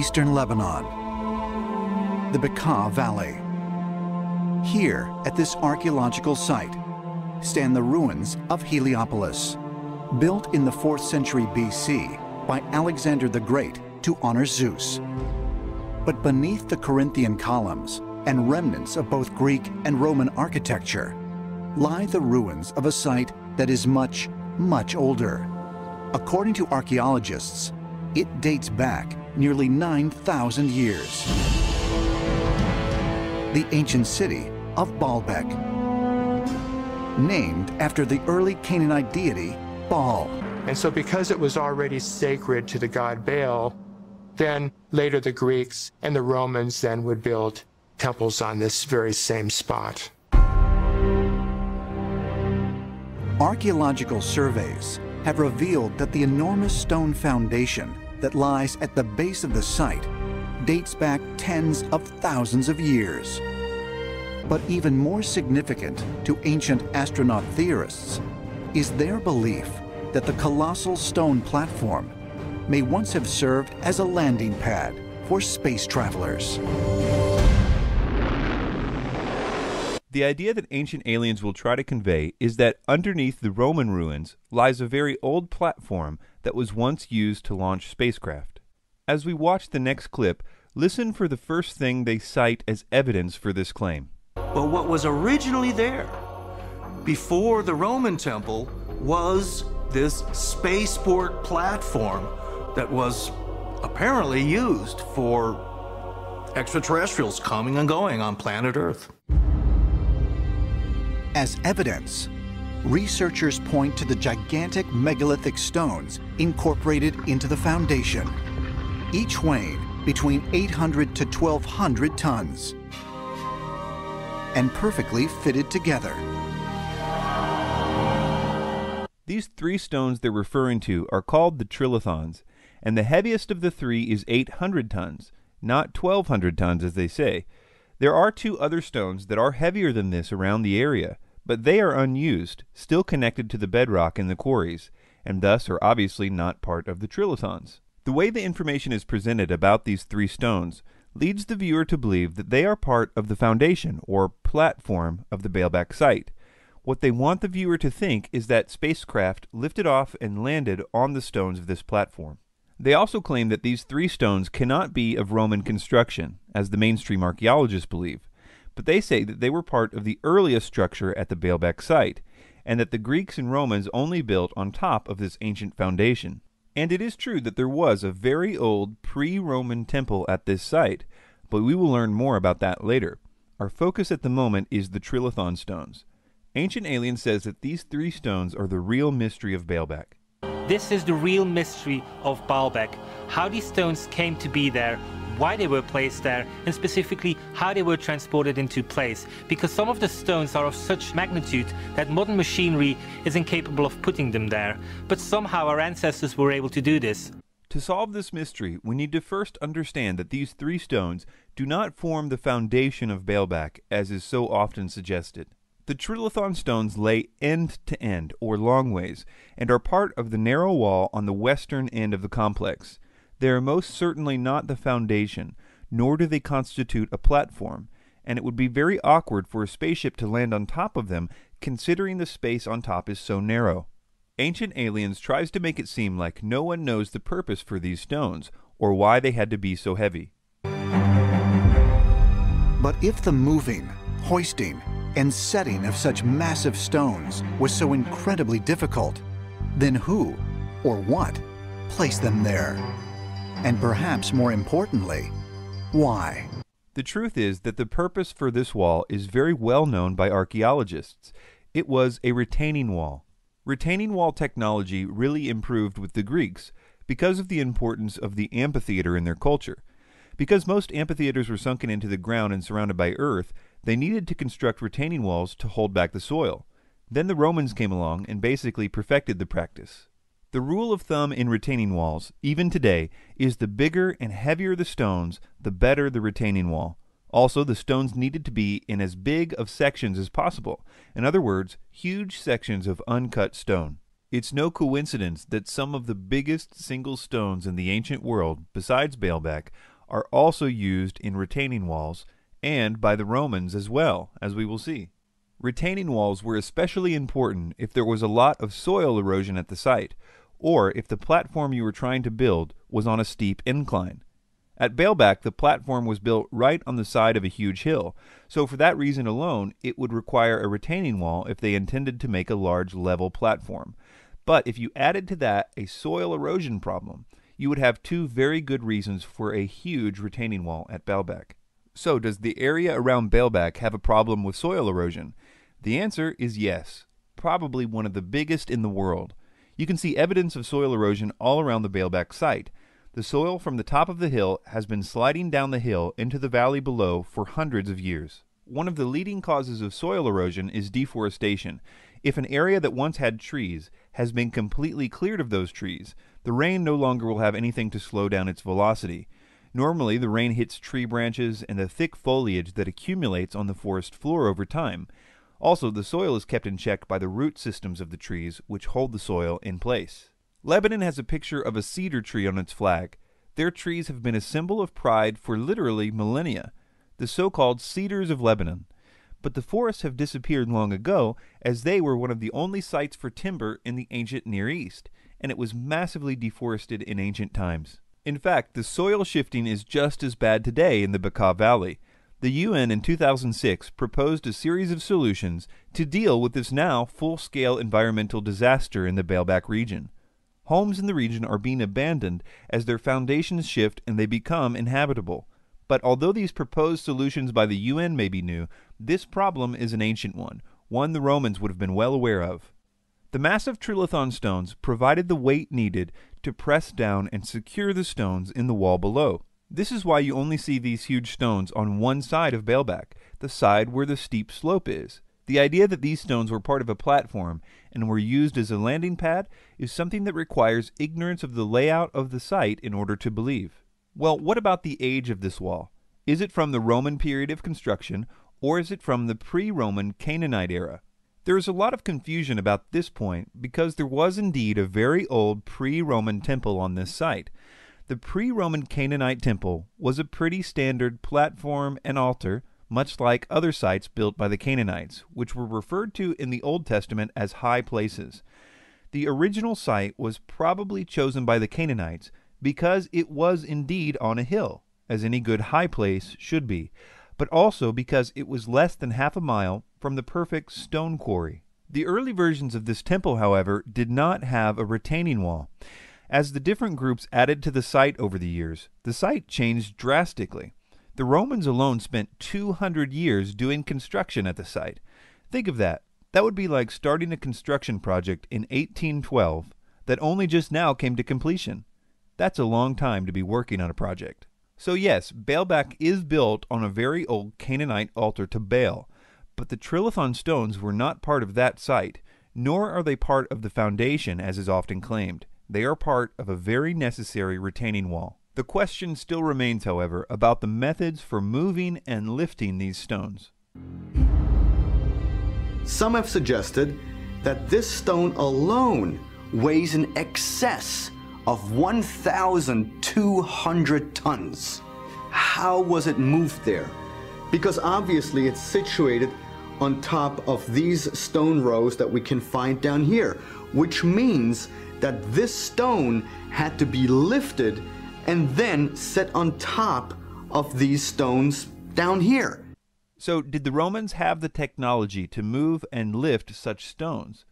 eastern Lebanon, the Bekaa Valley. Here, at this archaeological site, stand the ruins of Heliopolis, built in the 4th century BC by Alexander the Great to honor Zeus. But beneath the Corinthian columns and remnants of both Greek and Roman architecture lie the ruins of a site that is much, much older. According to archaeologists, it dates back nearly 9,000 years. The ancient city of Baalbek, named after the early Canaanite deity Baal. And so because it was already sacred to the god Baal, then later the Greeks and the Romans then would build temples on this very same spot. Archaeological surveys have revealed that the enormous stone foundation that lies at the base of the site dates back tens of thousands of years. But even more significant to ancient astronaut theorists is their belief that the colossal stone platform may once have served as a landing pad for space travelers. The idea that ancient aliens will try to convey is that underneath the Roman ruins lies a very old platform that was once used to launch spacecraft. As we watch the next clip, listen for the first thing they cite as evidence for this claim. But what was originally there before the Roman temple was this spaceport platform that was apparently used for extraterrestrials coming and going on planet Earth. As evidence, researchers point to the gigantic megalithic stones incorporated into the foundation, each weighing between 800 to 1,200 tons, and perfectly fitted together. These 3 stones they're referring to are called the trilithons, and the heaviest of the 3 is 800 tons, not 1,200 tons as they say. There are 2 other stones that are heavier than this around the area, but they are unused, still connected to the bedrock in the quarries, and thus are obviously not part of the trilithons. The way the information is presented about these 3 stones leads the viewer to believe that they are part of the foundation or platform of the Baalbek site. What they want the viewer to think is that spacecraft lifted off and landed on the stones of this platform. They also claim that these 3 stones cannot be of Roman construction, as the mainstream archaeologists believe, but they say that they were part of the earliest structure at the Baalbek site, and that the Greeks and Romans only built on top of this ancient foundation. And it is true that there was a very old pre-Roman temple at this site, but we will learn more about that later. Our focus at the moment is the trilithon stones. Ancient Alien says that these 3 stones are the real mystery of Baalbek. This is the real mystery of Baalbek, how these stones came to be there, why they were placed there, and specifically how they were transported into place, because some of the stones are of such magnitude that modern machinery is incapable of putting them there, but somehow our ancestors were able to do this. To solve this mystery, we need to first understand that these 3 stones do not form the foundation of Baalbek, as is so often suggested. The trilithon stones lay end to end, or long ways, and are part of the narrow wall on the western end of the complex. They are most certainly not the foundation, nor do they constitute a platform, and it would be very awkward for a spaceship to land on top of them, considering the space on top is so narrow. Ancient Aliens tries to make it seem like no one knows the purpose for these stones, or why they had to be so heavy. But if the moving, hoisting, and setting of such massive stones was so incredibly difficult, then who, or what, placed them there? And perhaps more importantly, why? The truth is that the purpose for this wall is very well known by archaeologists. It was a retaining wall. Retaining wall technology really improved with the Greeks because of the importance of the amphitheater in their culture. Because most amphitheaters were sunken into the ground and surrounded by earth, they needed to construct retaining walls to hold back the soil. Then the Romans came along and basically perfected the practice. The rule of thumb in retaining walls, even today, is the bigger and heavier the stones, the better the retaining wall. Also, the stones needed to be in as big of sections as possible. In other words, huge sections of uncut stone. It's no coincidence that some of the biggest single stones in the ancient world, besides Baalbek, are also used in retaining walls, and by the Romans as well, as we will see. Retaining walls were especially important if there was a lot of soil erosion at the site, or if the platform you were trying to build was on a steep incline. At Baalbek, the platform was built right on the side of a huge hill, so for that reason alone, it would require a retaining wall if they intended to make a large level platform. But if you added to that a soil erosion problem, you would have two very good reasons for a huge retaining wall at Baalbek. So, does the area around Baalbek have a problem with soil erosion? The answer is yes, probably one of the biggest in the world. You can see evidence of soil erosion all around the Baalbek site. The soil from the top of the hill has been sliding down the hill into the valley below for hundreds of years. One of the leading causes of soil erosion is deforestation. If an area that once had trees has been completely cleared of those trees, the rain no longer will have anything to slow down its velocity. Normally, the rain hits tree branches and the thick foliage that accumulates on the forest floor over time. Also, the soil is kept in check by the root systems of the trees, which hold the soil in place. Lebanon has a picture of a cedar tree on its flag. Their trees have been a symbol of pride for literally millennia, the so-called cedars of Lebanon. But the forests have disappeared long ago, as they were one of the only sites for timber in the ancient Near East, and it was massively deforested in ancient times. In fact, the soil shifting is just as bad today in the Bekaa Valley. The UN in 2006 proposed a series of solutions to deal with this now full-scale environmental disaster in the Baalbek region. Homes in the region are being abandoned as their foundations shift and they become inhabitable. But although these proposed solutions by the UN may be new, this problem is an ancient one the Romans would have been well aware of. The massive trilithon stones provided the weight needed to press down and secure the stones in the wall below. This is why you only see these huge stones on one side of Baalbek, the side where the steep slope is. The idea that these stones were part of a platform and were used as a landing pad is something that requires ignorance of the layout of the site in order to believe. Well, what about the age of this wall? Is it from the Roman period of construction, or is it from the pre-Roman Canaanite era? There is a lot of confusion about this point because there was indeed a very old pre-Roman temple on this site. The pre-Roman Canaanite temple was a pretty standard platform and altar, much like other sites built by the Canaanites, which were referred to in the Old Testament as high places. The original site was probably chosen by the Canaanites because it was indeed on a hill, as any good high place should be, but also because it was less than half a mile from the perfect stone quarry. The early versions of this temple, however, did not have a retaining wall. As the different groups added to the site over the years, the site changed drastically. The Romans alone spent 200 years doing construction at the site. Think of that. That would be like starting a construction project in 1812 that only just now came to completion. That's a long time to be working on a project. So yes, Baalbek is built on a very old Canaanite altar to Baal, but the trilithon stones were not part of that site, nor are they part of the foundation as is often claimed. They are part of a very necessary retaining wall. The question still remains, however, about the methods for moving and lifting these stones. Some have suggested that this stone alone weighs in excess of 1,200 tons. How was it moved there? Because obviously it's situated on top of these stone rows that we can find down here, which means that this stone had to be lifted and then set on top of these stones down here. So, did the Romans have the technology to move and lift such stones?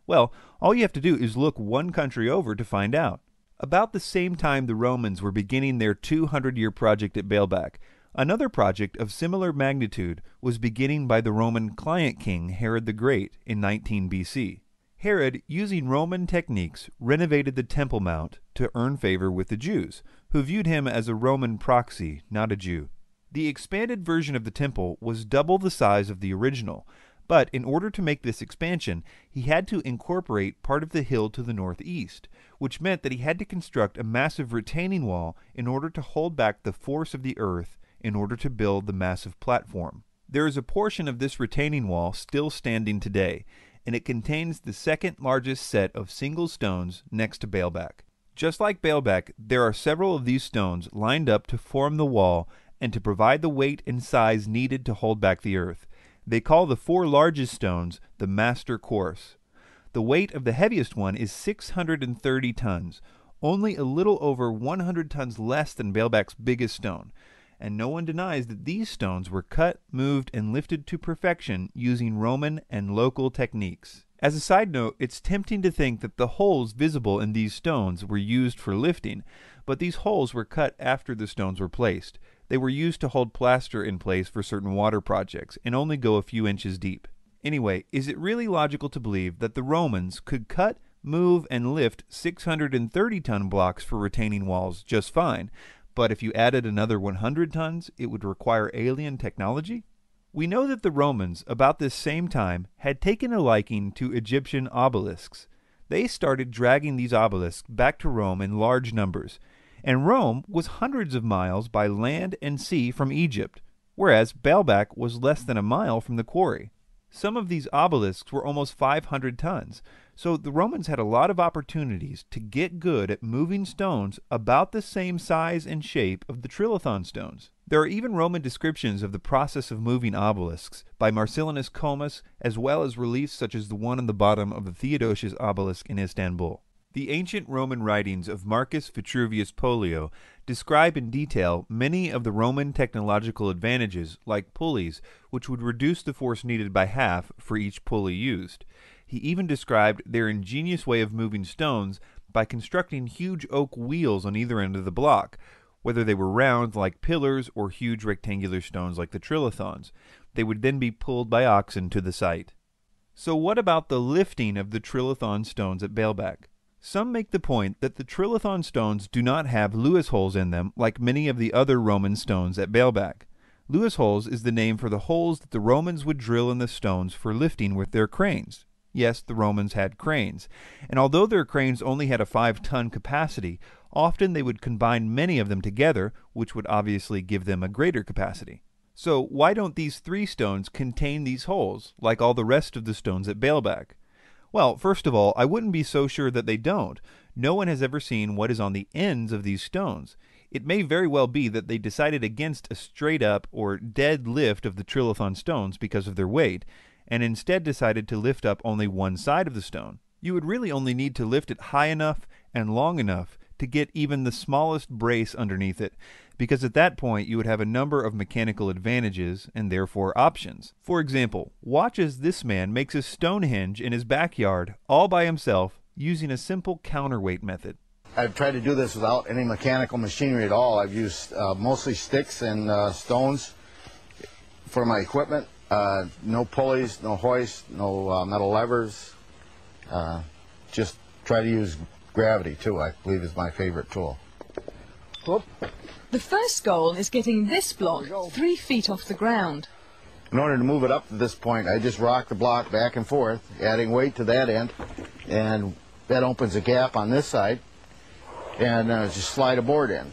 Well, all you have to do is look one country over to find out. About the same time the Romans were beginning their 200-year project at Baalbek, another project of similar magnitude was beginning by the Roman client king Herod the Great in 19 BC. Herod, using Roman techniques, renovated the Temple Mount to earn favor with the Jews, who viewed him as a Roman proxy, not a Jew. The expanded version of the temple was double the size of the original, but in order to make this expansion, he had to incorporate part of the hill to the northeast, which meant that he had to construct a massive retaining wall in order to hold back the force of the earth in order to build the massive platform. There is a portion of this retaining wall still standing today, and it contains the second largest set of single stones next to Baalbek. Just like Baalbek, there are several of these stones lined up to form the wall and to provide the weight and size needed to hold back the earth. They call the 4 largest stones the master course. The weight of the heaviest one is 630 tons, only a little over 100 tons less than Baalbek's biggest stone, and no one denies that these stones were cut, moved, and lifted to perfection using Roman and local techniques. As a side note, it's tempting to think that the holes visible in these stones were used for lifting, but these holes were cut after the stones were placed. They were used to hold plaster in place for certain water projects and only go a few inches deep. Anyway, is it really logical to believe that the Romans could cut, move, and lift 630-ton blocks for retaining walls just fine, but if you added another 100 tons, it would require alien technology? We know that the Romans, about this same time, had taken a liking to Egyptian obelisks. They started dragging these obelisks back to Rome in large numbers, and Rome was hundreds of miles by land and sea from Egypt, whereas Baalbek was less than a mile from the quarry. Some of these obelisks were almost 500 tons, so the Romans had a lot of opportunities to get good at moving stones about the same size and shape of the trilithon stones. There are even Roman descriptions of the process of moving obelisks by Marcellinus Comus, as well as reliefs such as the one on the bottom of the Theodosius obelisk in Istanbul. The ancient Roman writings of Marcus Vitruvius Pollio describe in detail many of the Roman technological advantages, like pulleys, which would reduce the force needed by half for each pulley used. He even described their ingenious way of moving stones by constructing huge oak wheels on either end of the block, whether they were round like pillars or huge rectangular stones like the trilithons. They would then be pulled by oxen to the site. So what about the lifting of the trilithon stones at Baalbek? Some make the point that the trilithon stones do not have Lewis holes in them like many of the other Roman stones at Baalbek. Lewis holes is the name for the holes that the Romans would drill in the stones for lifting with their cranes. Yes, the Romans had cranes, and although their cranes only had a 5-ton capacity, often they would combine many of them together, which would obviously give them a greater capacity. So why don't these 3 stones contain these holes, like all the rest of the stones at Baalbek? Well, first of all, I wouldn't be so sure that they don't. No one has ever seen what is on the ends of these stones. It may very well be that they decided against a straight-up or dead lift of the trilithon stones because of their weight, and instead decided to lift up only one side of the stone. You would really only need to lift it high enough and long enough to get even the smallest brace underneath it, because at that point you would have a number of mechanical advantages and therefore options. For example, watch as this man makes a Stonehenge in his backyard all by himself using a simple counterweight method. I've tried to do this without any mechanical machinery at all. I've used mostly sticks and stones for my equipment. No pulleys, no hoists, no metal levers. Just try to use gravity too, I believe is my favorite tool. Whoop. The first goal is getting this block 3 feet off the ground. In order to move it up to this point, I just rock the block back and forth, adding weight to that end, and that opens a gap on this side, and just slide a board in.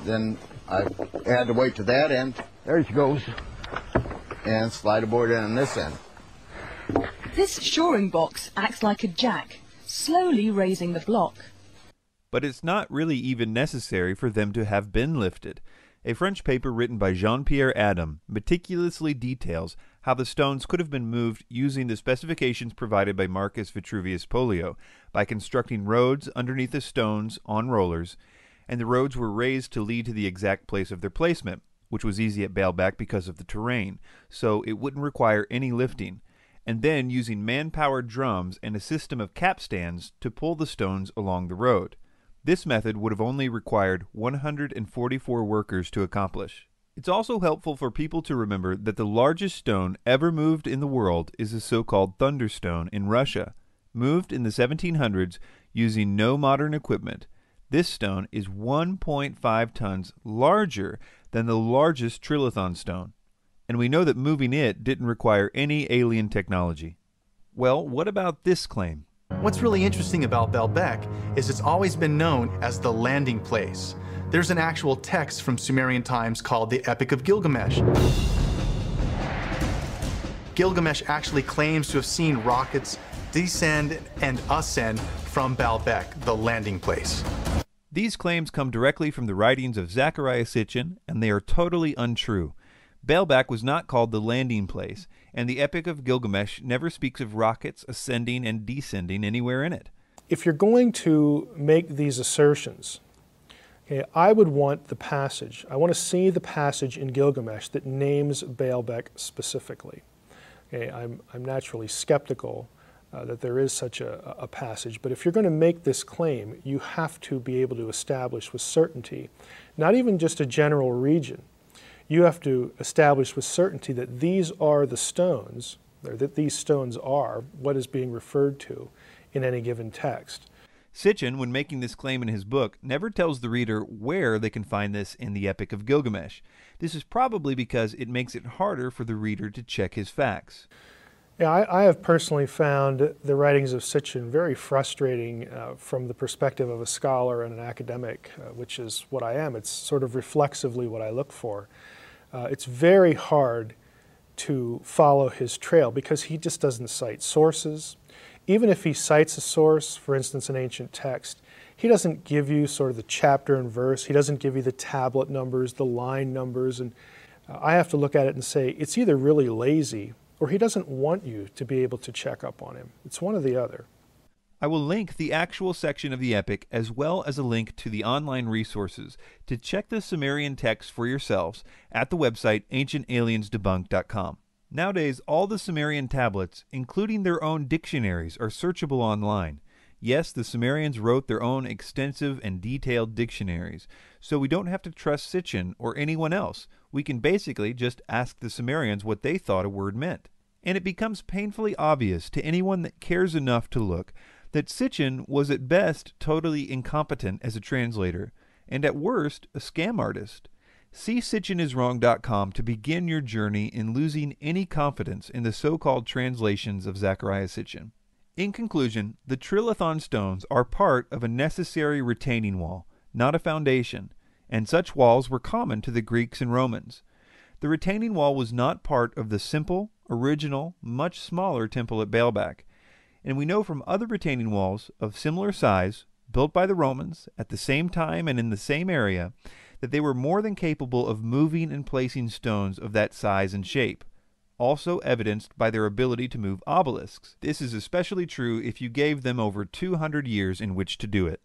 Then I add the weight to that end, there she goes, and slide a board in on this end. This shoring box acts like a jack, slowly raising the block. But it's not really even necessary for them to have been lifted. A French paper written by Jean-Pierre Adam meticulously details how the stones could have been moved using the specifications provided by Marcus Vitruvius Pollio by constructing roads underneath the stones on rollers, and the roads were raised to lead to the exact place of their placement, which was easy at Baalbek because of the terrain, so it wouldn't require any lifting, and then using man-powered drums and a system of capstans to pull the stones along the road. This method would have only required 144 workers to accomplish. It's also helpful for people to remember that the largest stone ever moved in the world is the so-called Thunderstone in Russia, moved in the 1700s using no modern equipment. This stone is 1.5 tons larger than the largest trilithon stone, and we know that moving it didn't require any alien technology. Well, what about this claim? What's really interesting about Baalbek is it's always been known as the landing place. There's an actual text from Sumerian times called the Epic of Gilgamesh. Gilgamesh actually claims to have seen rockets descend and ascend from Baalbek, the landing place. These claims come directly from the writings of Zechariah Sitchin, and they are totally untrue. Baalbek was not called the landing place, and the Epic of Gilgamesh never speaks of rockets ascending and descending anywhere in it. If you're going to make these assertions, okay, I would want the passage. I want to see the passage in Gilgamesh that names Baalbek specifically. Okay, I'm naturally skeptical that there is such a passage, but if you're going to make this claim, you have to be able to establish with certainty, not even just a general region. You have to establish with certainty that these are the stones, or that these stones are what is being referred to in any given text. Sitchin, when making this claim in his book, never tells the reader where they can find this in the Epic of Gilgamesh. This is probably because it makes it harder for the reader to check his facts. Yeah, I have personally found the writings of Sitchin very frustrating from the perspective of a scholar and an academic, which is what I am. It's sort of reflexively what I look for. It's very hard to follow his trail because he just doesn't cite sources. Even if he cites a source, for instance, an ancient text, he doesn't give you sort of the chapter and verse. He doesn't give you the tablet numbers, the line numbers, and I have to look at it and say it's either really lazy or he doesn't want you to be able to check up on him. It's one or the other. I will link the actual section of the Epic as well as a link to the online resources to check the Sumerian text for yourselves at the website ancientaliensdebunked.com. Nowadays, all the Sumerian tablets, including their own dictionaries, are searchable online. Yes, the Sumerians wrote their own extensive and detailed dictionaries, so we don't have to trust Sitchin or anyone else. We can basically just ask the Sumerians what they thought a word meant. And it becomes painfully obvious to anyone that cares enough to look that Sitchin was at best totally incompetent as a translator, and at worst a scam artist. See SitchinIsWrong.com to begin your journey in losing any confidence in the so-called translations of Zechariah Sitchin. In conclusion, the trilithon stones are part of a necessary retaining wall, not a foundation, and such walls were common to the Greeks and Romans. The retaining wall was not part of the simple, original, much smaller temple at Baalbek, and we know from other retaining walls of similar size, built by the Romans at the same time and in the same area, that they were more than capable of moving and placing stones of that size and shape, also evidenced by their ability to move obelisks. This is especially true if you gave them over 200 years in which to do it.